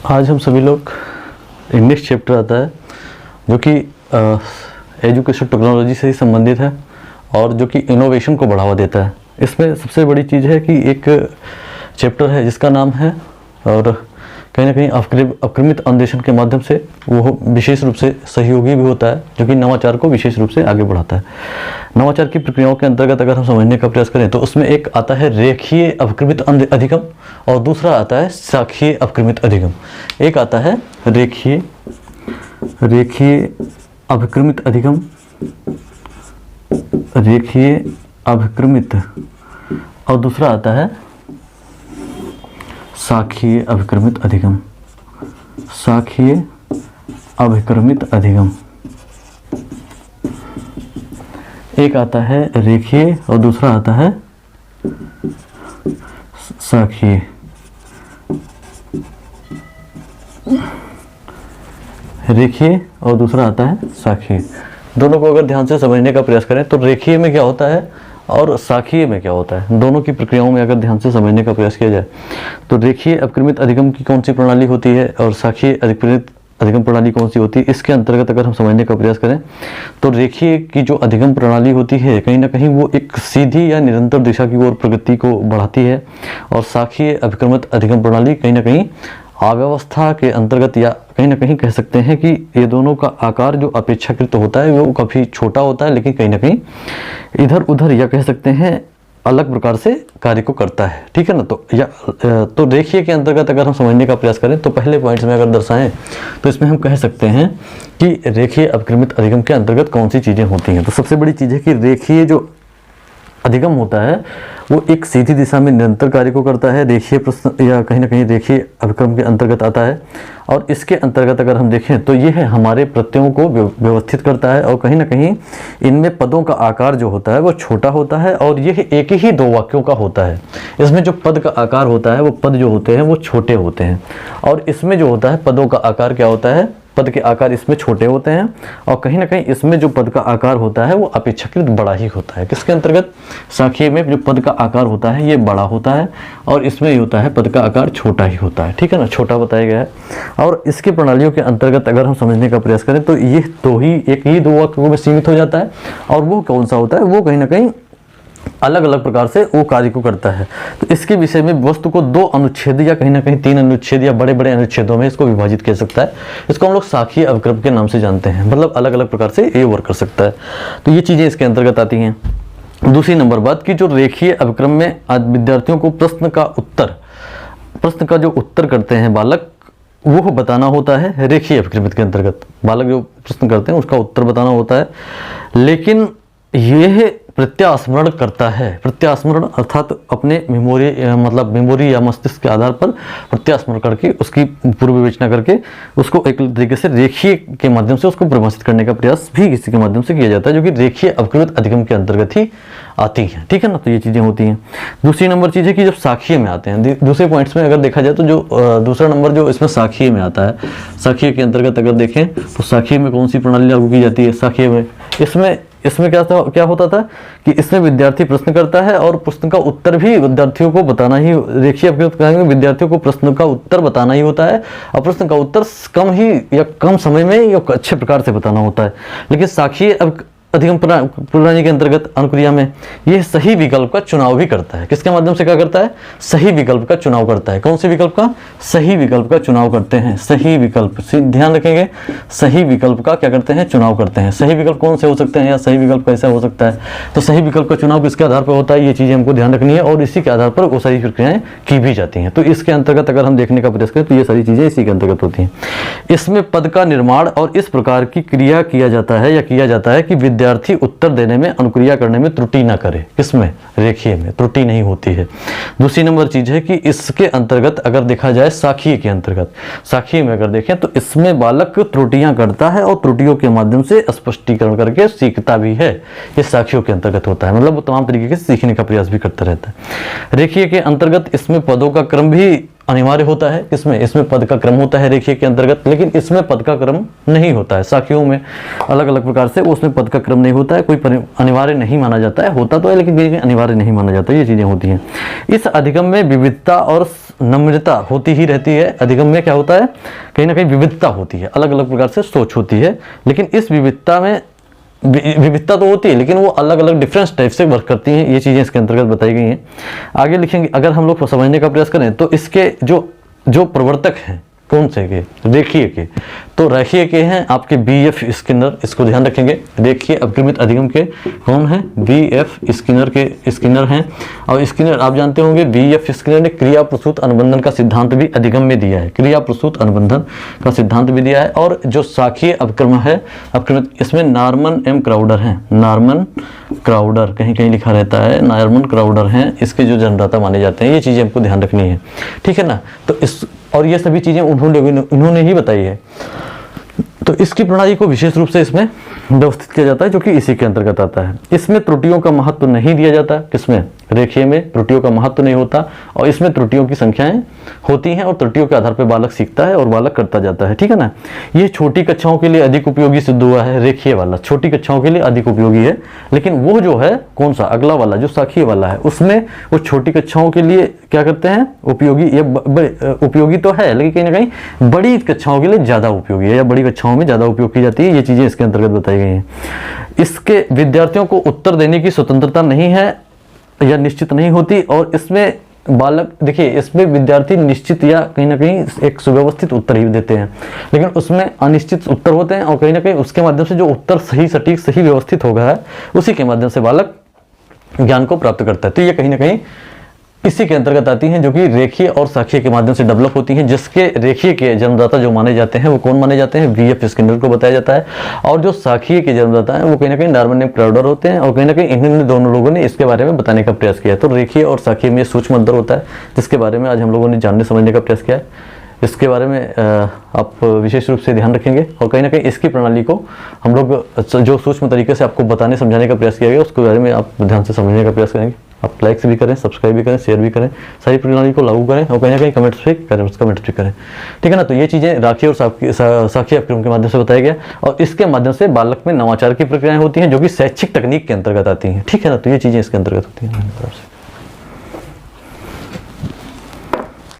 आज हम सभी लोग एक नेक्स्ट चैप्टर आता है जो कि एजुकेशन टेक्नोलॉजी से ही संबंधित है और जो कि इनोवेशन को बढ़ावा देता है। इसमें सबसे बड़ी चीज़ है कि एक चैप्टर है जिसका नाम है और कहीं ना कहीं अवक्रमित अन्वेषण के माध्यम से वो विशेष रूप से सहयोगी भी होता है, जो कि नवाचार को विशेष रूप से आगे बढ़ाता है। नवाचार की प्रक्रियाओं के अंतर्गत अगर हम समझने का प्रयास करें तो उसमें एक आता है रेखीय अवक्रमित अधिगम और दूसरा आता है शाखीय अवक्रमित अधिगम। एक आता है रेखीय अवक्रमित अधिगम, रेखीय अवक्रमित, और दूसरा आता है शाखीय अभिक्रमित अधिगम। शाखीय अभिक्रमित अधिगम एक आता है रेखीय और दूसरा आता है शाखीय। रेखीय और दूसरा आता है शाखीय। दोनों को अगर ध्यान से समझने का प्रयास करें तो रेखीय में क्या होता है और शाखीय में क्या होता है, दोनों की प्रक्रियाओं में अगर ध्यान से समझने का प्रयास किया जाए तो रेखीय अवक्रमित अधिगम की कौन सी प्रणाली होती है और शाखीय अवक्रमित अधिगम प्रणाली कौन सी होती है, इसके अंतर्गत अगर हम समझने का प्रयास करें तो रेखीय की जो अधिगम प्रणाली होती है कहीं ना कहीं वो एक सीधी या निरंतर दिशा की ओर प्रगति को बढ़ाती है, और शाखीय अवक्रमित अधिगम प्रणाली कहीं ना कहीं अव्यवस्था के अंतर्गत या कहीं ना कहीं कह सकते हैं कि ये दोनों का आकार जो अपेक्षाकृत होता है वो काफ़ी छोटा होता है, लेकिन कहीं ना कहीं इधर उधर या कह सकते हैं अलग प्रकार से कार्य को करता है। ठीक है ना। तो रेखीय के अंतर्गत अगर हम समझने का प्रयास करें तो पहले पॉइंट्स में अगर दर्शाएं तो इसमें हम कह सकते हैं कि रेखीय अवक्रमित अधिगम के अंतर्गत कौन सी चीज़ें होती हैं। तो सबसे बड़ी चीज़ है कि रेखीय जो अधिगम होता है वो एक सीधी दिशा में निरंतर कार्य को करता है, रेखीय प्रश्न या कहीं ना कहीं रेखीय अभिक्रम के अंतर्गत आता है, और इसके अंतर्गत अगर हम देखें तो यह हमारे प्रत्ययों को व्यवस्थित करता है, और कहीं ना कहीं इनमें पदों का आकार जो होता है वो छोटा होता है और यह एक ही दो वाक्यों का होता है। इसमें जो पद का आकार होता है वो पद जो होते हैं वो छोटे होते हैं, और इसमें जो होता है पदों का आकार क्या होता है, पद के आकार इसमें छोटे होते हैं, और कहीं ना कहीं इसमें जो पद का आकार होता है वो अपेक्षाकृत बड़ा ही होता है। किसके अंतर्गत? शाखीय में जो पद का आकार होता है ये बड़ा होता है और इसमें ये होता है पद का आकार छोटा ही होता है। ठीक है ना, छोटा बताया गया है। और इसके प्रणालियों के अंतर्गत अगर हम समझने का प्रयास करें तो ये एक ही दो वाक्यों में सीमित हो जाता है, और वो कौन सा होता है, वो कहीं ना कहीं अलग अलग प्रकार से वो कार्य को करता है। तो इसके विषय में वस्तु को दो अनुच्छेद या कहीं ना कहीं तीन अनुच्छेद या बड़े बड़े अनुच्छेदों में इसको विभाजित किया सकता है। इसको हम लोग शाखीय अवक्रम के नाम से जानते हैं, मतलब अलग अलग प्रकार से ये वर्क कर सकता है। तो ये चीजें इसके अंतर्गत आती हैं। दूसरी नंबर बात कि जो रेखीय अवक्रम में विद्यार्थियों को प्रश्न का जो उत्तर करते हैं बालक, वो बताना होता है रेखीय अवक्रमित के अंतर्गत। बालक जो प्रश्न करते हैं उसका उत्तर बताना होता है, लेकिन यह प्रत्यास्मरण करता है। प्रत्यास्मरण अर्थात अपने मेमोरी या मस्तिष्क के आधार पर प्रत्यास्मरण करके उसकी पूर्व विवेचना करके उसको एक तरीके से रेखीय के माध्यम से उसको परिभाषित करने का प्रयास भी इसी के माध्यम से किया जाता है, जो कि रेखीय अवक्रमित अधिगम के अंतर्गत ही आती है। ठीक है ना। तो ये चीज़ें होती हैं। दूसरी नंबर चीज़ है कि जब शाखीय में आते हैं, दूसरे पॉइंट्स में अगर देखा जाए तो जो दूसरा नंबर जो इसमें शाखीय में आता है, शाखीय के अंतर्गत अगर देखें तो शाखीय में कौन सी प्रणाली लागू की जाती है। शाखीय में इसमें क्या होता था कि इसमें विद्यार्थी प्रश्न करता है और प्रश्न का उत्तर भी विद्यार्थियों को बताना ही, रेखीय अवक्रमित में विद्यार्थियों को प्रश्न का उत्तर बताना ही होता है, और प्रश्न का उत्तर कम ही या कम समय में या अच्छे प्रकार से बताना होता है। लेकिन शाखीय अधिगम प्रणाली के अंतर्गत अनुक्रिया में यह सही विकल्प का चुनाव भी करता है। किसके माध्यम से क्या करता है? सही विकल्प का चुनाव करता है। कौन से विकल्प का? सही विकल्प का चुनाव करते हैं। सही विकल्प, ध्यान रखेंगे, सही विकल्प का क्या करते हैं? चुनाव करते हैं। सही विकल्प कौन से हो सकते हैं या सही विकल्प कैसा हो सकता है? तो सही विकल्प का चुनाव किसके आधार पर होता है, ये चीजें हमको ध्यान रखनी है, और इसी के आधार पर वो सारी प्रक्रियाएं की भी जाती हैं। तो इसके अंतर्गत अगर हम देखने का प्रयास करें तो ये सारी चीजें इसी के अंतर्गत होती हैं। इसमें पद का निर्माण और इस प्रकार की क्रिया किया जाता है कि विद्यार्थी उत्तर देने में, अनुक्रिया करने में त्रुटि ना करे। किसमें? रेखीय में त्रुटि नहीं होती है। दूसरी नंबर चीज है कि इसके अंतर्गत अगर देखा जाए शाखीय के अंतर्गत, शाखीय में अगर देखें तो इसमें बालक त्रुटियां करता है और त्रुटियों के माध्यम से स्पष्टीकरण करके सीखता भी है। ये शाखियों के अंतर्गत होता है, मतलब वो तमाम तरीके से सीखने का प्रयास भी करता रहता है। रेखीय के अंतर्गत इसमें पदों का क्रम भी अनिवार्य होता है। इसमें पद का क्रम होता है रेखीय के अंतर्गत, लेकिन इसमें पद का क्रम नहीं होता है। शाखियों में अलग अलग प्रकार से उसमें पद का क्रम नहीं होता है, कोई अनिवार्य नहीं माना जाता है। होता तो है लेकिन अनिवार्य नहीं माना जाता है। ये चीजें होती हैं। इस अधिगम में विविधता और नम्रता होती ही रहती है। अधिगम में क्या होता है, कहीं ना कहीं विविधता होती है, अलग अलग प्रकार से सोच होती है, लेकिन इस विविधता में विविधता तो होती है लेकिन वो अलग अलग डिफरेंस टाइप से वर्क करती हैं। ये चीज़ें इसके अंतर्गत बताई गई हैं। आगे लिखेंगे, अगर हम लोग समझने का प्रयास करें तो इसके जो प्रवर्तक हैं कौन से के, रेखीय के, तो रेखीय के हैं आपके BF स्किनर, इसको ध्यान रखेंगे। रेखीय अपक्रमित अधिगम के कौन है, BF स्किनर हैं। और स्किनर आप जानते होंगे, BF स्किनर ने क्रिया प्रसूत अनुबंधन का सिद्धांत भी अधिगम में दिया है, क्रिया प्रसूत अनुबंधन का सिद्धांत भी दिया है। और जो शाखीय अपक्रम है अपक्रमित, इसमें नॉर्मन M क्राउडर हैं, नॉर्मन क्राउडर कहीं कहीं लिखा रहता है, नॉर्मन क्राउडर हैं, इसके जो जन्मदाता माने जाते हैं। ये चीज़ें हमको ध्यान रखनी है, ठीक है ना। तो इस और ये सभी चीज़ें उन्होंने ही बताई है। तो इसकी प्रणाली को विशेष रूप से इसमें व्यवस्थित किया जाता है, जो कि इसी के अंतर्गत आता है। इसमें त्रुटियों का महत्व नहीं दिया जाता, किसमें, रेखीय में त्रुटियों का महत्व नहीं होता, और इसमें त्रुटियों की संख्याएं होती हैं और त्रुटियों के आधार पर बालक सीखता है और बालक करता जाता है, ठीक है ना। ये छोटी कक्षाओं के लिए अधिक उपयोगी सिद्ध हुआ है, रेखीय वाला छोटी कक्षाओं के लिए अधिक उपयोगी है। लेकिन वो जो है कौन सा, अगला वाला जो शाखीय वाला है, उसमें वो छोटी कक्षाओं के लिए क्या करते हैं, उपयोगी। ये उपयोगी तो है लेकिन कहीं ना कहीं बड़ी कक्षाओं के लिए ज़्यादा उपयोगी है, या बड़ी कक्षाओं में ज़्यादा उपयोग की जाती है। ये चीज़ें इसके अंतर्गत बताई गई हैं। इसके विद्यार्थियों को उत्तर देने की स्वतंत्रता नहीं है या निश्चित नहीं होती, और इसमें बालक, देखिए इसमें विद्यार्थी निश्चित या कहीं ना कहीं एक सुव्यवस्थित उत्तर ही देते हैं, लेकिन उसमें अनिश्चित उत्तर होते हैं, और कहीं ना कहीं उसके माध्यम से जो उत्तर सही सटीक सही व्यवस्थित होगा है, उसी के माध्यम से बालक ज्ञान को प्राप्त करता है। तो ये कहीं ना कहीं इसी के अंतर्गत आती हैं, जो कि रेखीय और शाखीय के माध्यम से डेवलप होती हैं। जिसके रेखीय के जन्मदाता जो माने जाते हैं वो कौन माने जाते हैं, BF स्किनर को बताया जाता है। और जो शाखीय के जन्मदाता हैं वो कहीं ना कहीं नॉर्मन M क्राउडर होते हैं, और कहीं ना कहीं इन्होंने दोनों लोगों ने इसके बारे में बताने का प्रयास किया है। तो रेखीय और शाखीय में सूक्ष्म अंतर होता है, जिसके बारे में आज हम लोगों ने जानने समझने का प्रयास किया है। इसके बारे में आप विशेष रूप से ध्यान रखेंगे, और कहीं ना कहीं इसकी प्रणाली को हम लोग जो सूक्ष्म तरीके से आपको बताने समझाने का प्रयास किया गया उसके बारे में आप ध्यान से समझने का प्रयास करेंगे। आप लाइक्स भी करें, सब्सक्राइब भी करें, शेयर भी करें, सारी प्रणाली को लागू करें, और कहीं ना कहीं कमेंट्स भी करें, ठीक है ना। तो ये चीज़ें राखी और शाखीय अपक्रम के माध्यम से बताया गया, और इसके माध्यम से बालक में नवाचार की प्रक्रियाएं होती हैं, जो कि शैक्षिक तकनीक के अंतर्गत आती हैं, ठीक है ना। तो ये चीज़ें इसके अंतर्गत होती हैं।